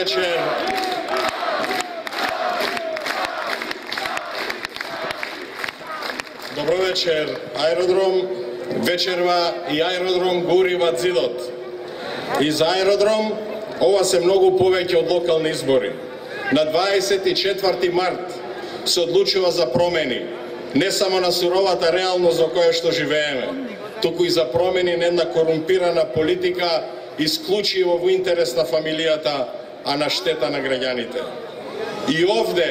вечер. Добро вечер. Аеродром вечерва и аеродром гурива зидот. И за аеродром ова се многу повеќе од локални избори. На 24 март се одлучува за промени, не само на суровата реалност за која што живееме, туку и за промени на една корумпирана политика исклучиво во интерес на фамилијата, а на штета на граѓаните. И овде,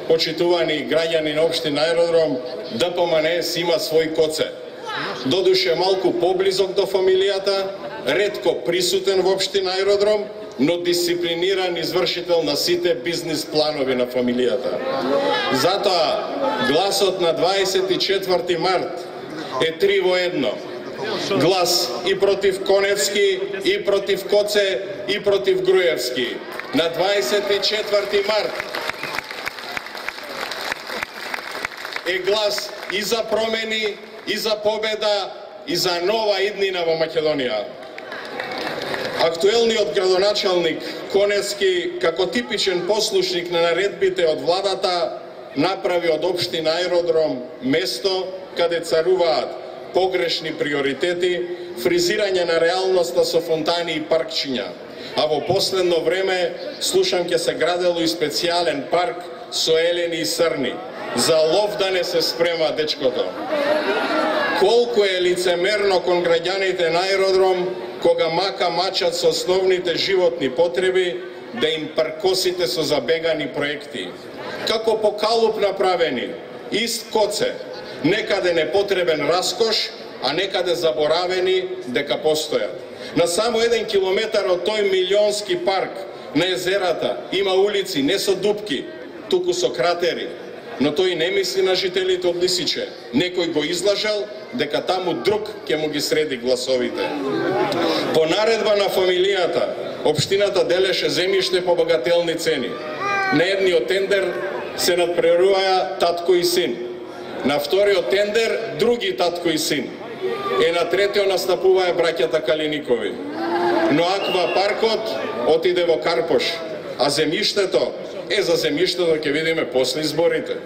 почитувани граѓани на општина Аеродром, ДПМН си има свој коце. Додуше малку поблизок до фамилијата, ретко присутен во општина Аеродром, но дисциплиниран извршител на сите бизнис планови на фамилијата. Затоа, гласот на 24 март е 3 во 1. Глас и против Коневски, и против Коце, и против Груевски. На 24 март е глас и за промени, и за победа, и за нова иднина во Македонија. Актуелниот градоначалник Коневски, како типичен послушник на наредбите од владата, направи од општина Аеродром место каде царуваат погрешни приоритети, фризирање на реалноста со фонтани и паркчиња. А во последно време, слушам, ќе се градело и специјален парк со елени и срни. За лов да не се спрема дечкото. Колку е лицемерно кон граѓаните на Аеродром, кога мака мачат со основните животни потреби, да им паркосите со забегани проекти. Како по калуп направени, ист коце, некаде непотребен раскош, а некаде заборавени дека постојат. На само 1 километар од тој милионски парк на езерата има улици не со дупки, туку со кратери. Но тој не мисли на жителите од Лисиче. Некој го излажал дека таму друг ќе му ги среди гласовите. По наредба на фамилијата, општината делеше земјиште по багателни цени. На едниот тендер се надпреруваја татко и син. На вториот тендер други татко и син. На третиот настапуваја браќата Калиникови. Но аква паркот отиде во Карпош, а земјиштето за земјиштето ќе видиме после изборите.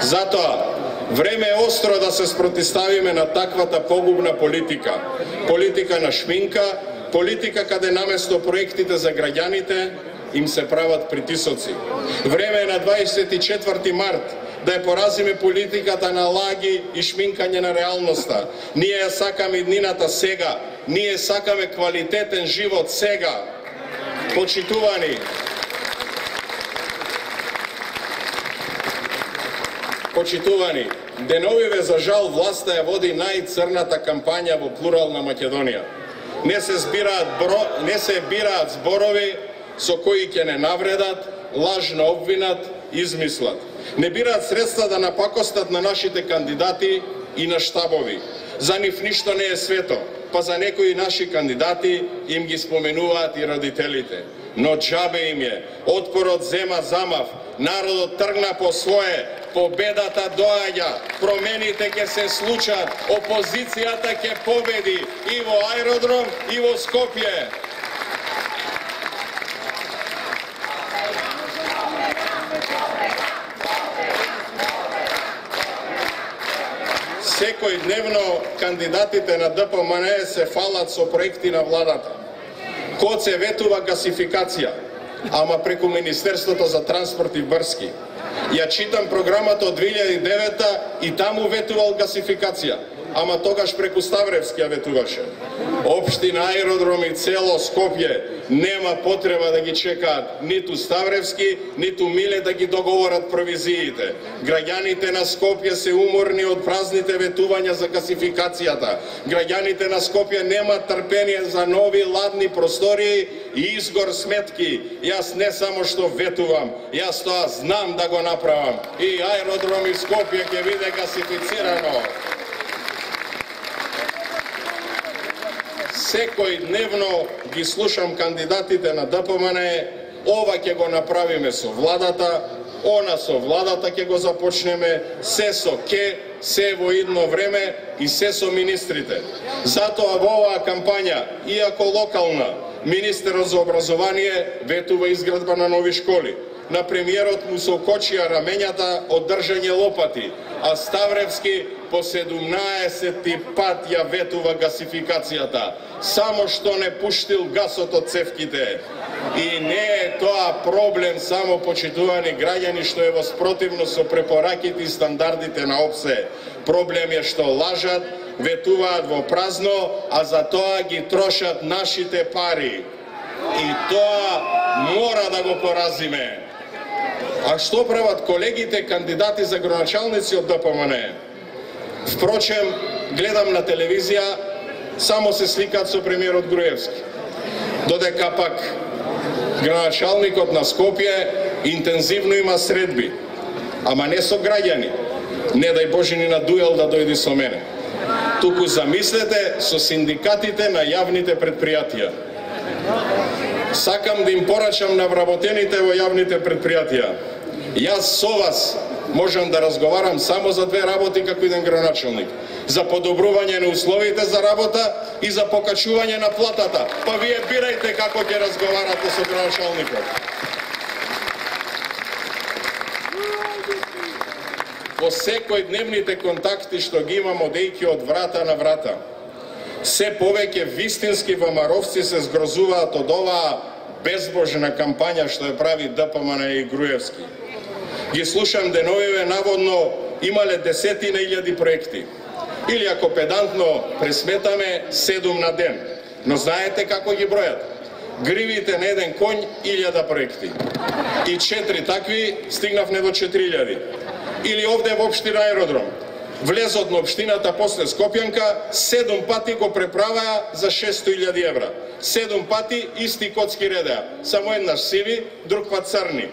Затоа, време е остро да се спротиставиме на таквата погубна политика. Политика на шминка, политика каде наместо проектите за граѓаните им се прават притисоци. Време е на 24 март да ја поразиме политиката на лаги и шминкање на реалноста. Ние ја сакаме иднината сега, ние сакаме квалитетен живот сега. Почитувани, деновиве за жал власта ја води најцрната кампања во плурална Македонија. Не се бираат зборови со кои ќе не навредат, лажно обвинат, измислат. Не бираат средства да напакостат на нашите кандидати и на штабови. За нив ништо не е свето, па за некои наши кандидати им ги споменуваат и родителите. Но џабе им е, отпорот зема замав, народот тргна по свое, победата доаѓа, промените ќе се случат, опозицијата ќе победи и во Аеродром и во Скопје. Секој дневно кандидатите на ДПМН се фалат со проекти на владата. Коце ветува гасификација, ама преку Министерството за транспорт и врски. Ја читам програмата од 2009 и таму ветувал гасификација, ама тогаш преку Ставревски ја ветуваше. Општина Аеродром и цело Скопје нема потреба да ги чекаат ниту Ставревски, ниту Миле да ги договорат провизиите. Граѓаните на Скопје се уморни од празните ветувања за гасификацијата. Граѓаните на Скопје немаат трпение за нови ладни простории и изгор сметки. Јас не само што ветувам, јас тоа знам да го направам. И Аеродром и Скопје ќе биде гасифицирано. Секој дневно ги слушам кандидатите на ДПМН, ова ќе го направиме со владата, она со владата ќе го започнеме, се со ке, се во идно време и се со министрите. Затоа во оваа кампања, иако локална, министерот за образование ветува изградба на нови школи. На премиерот му се окочија рамењата од држање лопати, а Ставревски по 17 пат ја ветува гасификацијата, само што не пуштил гасот од цевките. И не е тоа проблем само, почитувани граѓани, што е во спротивност со препораките и стандардите на ОПСЕ. Проблем е што лажат, ветуваат во празно, а за тоа ги трошат нашите пари. И тоа мора да го поразиме. А што прават колегите кандидати за градоначалници од ДПМН? Впрочем, гледам на телевизија, само се сликаат со премиерот Груевски. Додека пак градоначалникот на Скопје интензивно има средби, ама не со граѓани. Не дај Боже ни на дуел да дојди со мене. Туку замислете со синдикатите на јавните предпријатија. Сакам да им порачам на вработените во јавните предпријатија. Јас со вас можам да разговарам само за две работи како еден градоначалник. За подобрување на условите за работа и за покачување на платата. Па вие бирајте како ќе разговарате со градоначалникот. По секојдневните контакти што ги имам одејќи од врата на врата, се повеќе вистински вамаровци се згрозуваат од оваа безбожна кампања што ја прави ДПМН и Груевски. Ги слушам деновиве, наводно имале десетина илјади проекти. Или ако педантно пресметаме, 7 на ден. Но знаете како ги бројат? Гривите на еден конј 1000 проекти. И 4 такви стигнавме до 4000. Или овде во општина Аеродром. Влезот на општината после Скопјанка 7 пати го преправаа за 600.000 евра. 7 пати исти коцки редеа. Само еднаш сиви, друг пат црни.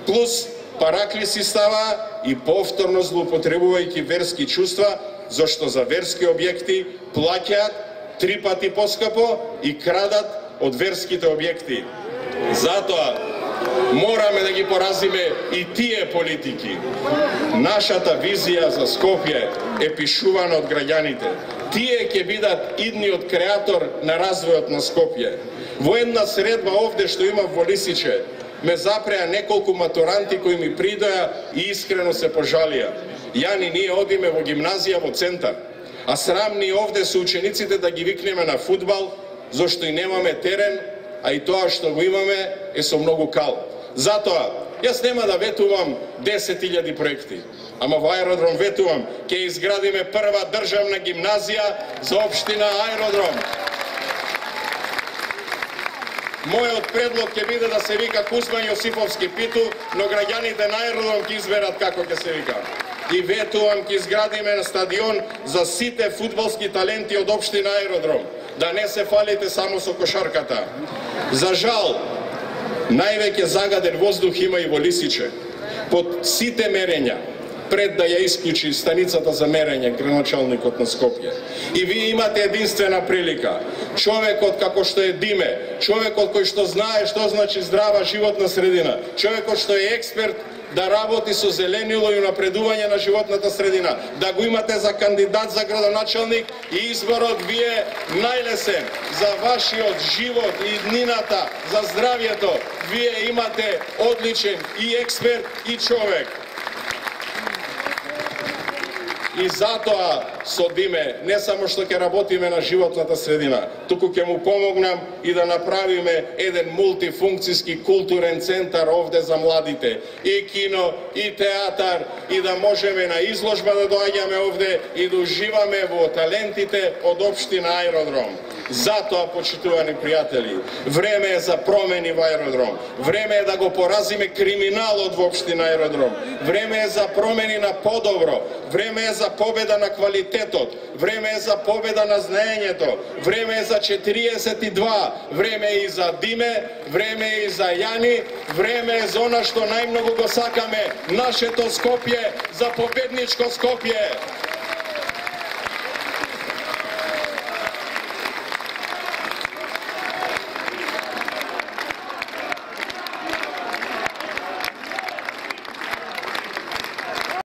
Плюс паракли си ставаа и повторно злоупотребувајќи верски чувства, зашто за верски објекти плаќаат 3 пати поскапо и крадат од верските објекти. Затоа мораме да ги поразиме и тие политики. Нашата визија за Скопје е пишувана од граѓаните. Тие ќе бидат идниот креатор на развојот на Скопје. Во една средба овде што има во Лисиче, ме запреа неколку матуранти кои ми придоја и искрено се пожалија. Јани, ние одиме во гимназија во центар, а срамни овде се учениците да ги викнеме на фудбал, зашто и немаме терен, а и тоа што го имаме е со многу кал. Затоа, јас нема да ветувам 10.000 проекти, ама во Аеродром ветувам, ќе изградиме прва државна гимназија за општина Аеродром. Мојот предлог ќе биде да се вика Кузма Јосифовски Питу, но граѓаните на Аеродром ќе изберат како ќе се вика. И ветувам ќе изградиме на стадион за сите фудбалски таленти од општина Аеродром. Да не се фалите само со кошарката. За жал, највеќе загаден воздух има и во Лисиче. Под сите мерења, пред да ја исклучи станицата за мерење градоначалникот на Скопје. И вие имате единствена прилика. Човекот како што е Диме, човекот кој што знае што значи здрава животна средина, човекот што е експерт да работи со зеленило и напредување на животната средина, да го имате за кандидат за градоначалник и изборот ви е најлесен за вашиот живот и иднината, за здравјето. Вие имате одличен и експерт и човек. И затоа со Диме не само што ќе работиме на животната средина, туку ќе му помогнам и да направиме еден мултифункцијски културен центар овде за младите. И кино, и театар, и да можеме на изложба да доаѓаме овде и да уживаме во талентите од општина Аеродром. Затоа, почитувани пријатели, време е за промени во Аеродром. Време е да го поразиме криминалот во општина Аеродром. Време е за промени на подобро. Време е за победа на квалитетот. Време е за победа на знаењето. Време е за 42. Време е и за Диме. Време е и за Јани. Време е за она што најмногу го сакаме. Нашето Скопје, за победничко Скопје.